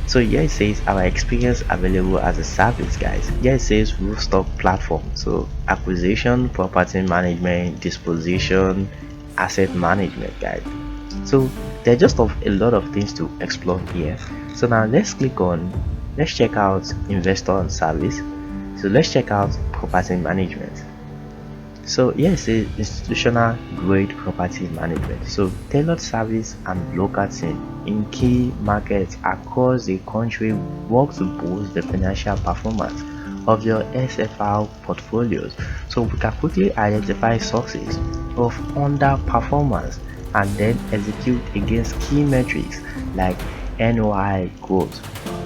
So here it says our experience available as a service, guys. Here it says Roofstock platform. So acquisition, property management, disposition, asset management, guys. So there are just a lot of things to explore here. So now let's check out investor and service. So let's check out property management. So yes, institutional grade property management. So tailored service and local team in key markets across the country work to boost the financial performance of your SFR portfolios. So we can quickly identify sources of underperformance and then execute against key metrics like NOI growth,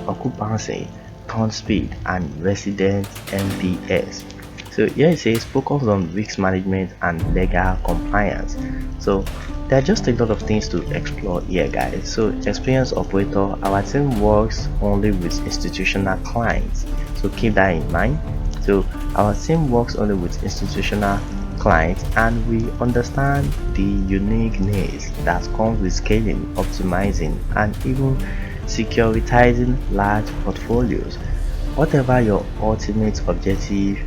occupancy, turn speed, and resident NPS. So here it says focus on risk management and legal compliance. So there are just a lot of things to explore here, guys. So experienced operator, our team works only with institutional clients, so keep that in mind. So our team works only with institutional clients, and we understand the unique needs that come with scaling, optimizing, and even securitizing large portfolios. Whatever your ultimate objective,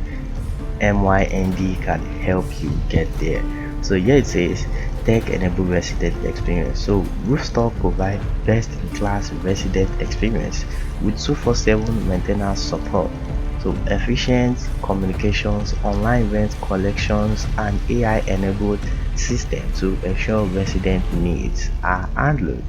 MYND can help you get there. So here it says tech enabled resident experience. So Roofstock provide best in class resident experience with 247 maintenance support. So efficient communications, online rent collections, and AI enabled system to ensure resident needs are handled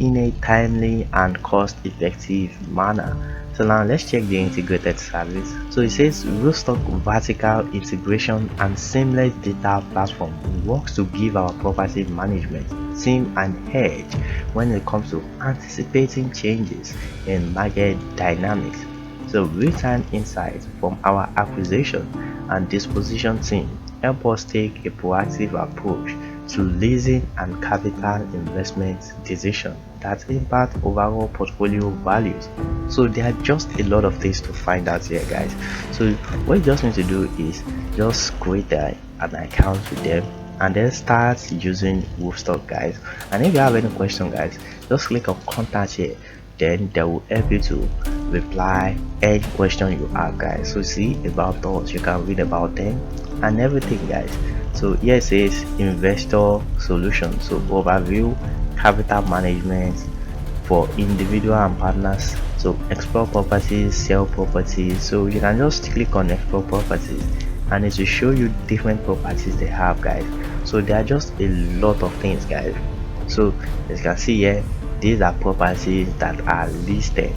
in a timely and cost-effective manner. So now let's check the integrated service. So it says Roofstock vertical integration and seamless data platform works to give our property management team an edge when it comes to anticipating changes in market dynamics. So real-time insights from our acquisition and disposition team help us take a proactive approach to leasing and capital investment decisions that impact overall portfolio values. So there are just a lot of things to find out here, guys. So what you just need to do is just create an account with them and then start using Roofstock, guys. And if you have any question, guys, just click on contact here, then they will help you to reply any question you have, guys. So see about us, you can read about them and everything, guys. So here it says investor solution. So overview, capital management for individual and partners. So explore properties, sell properties. So you can just click on explore properties and it will show you different properties they have, guys. So there are just a lot of things, guys. So as you can see here, these are properties that are listed.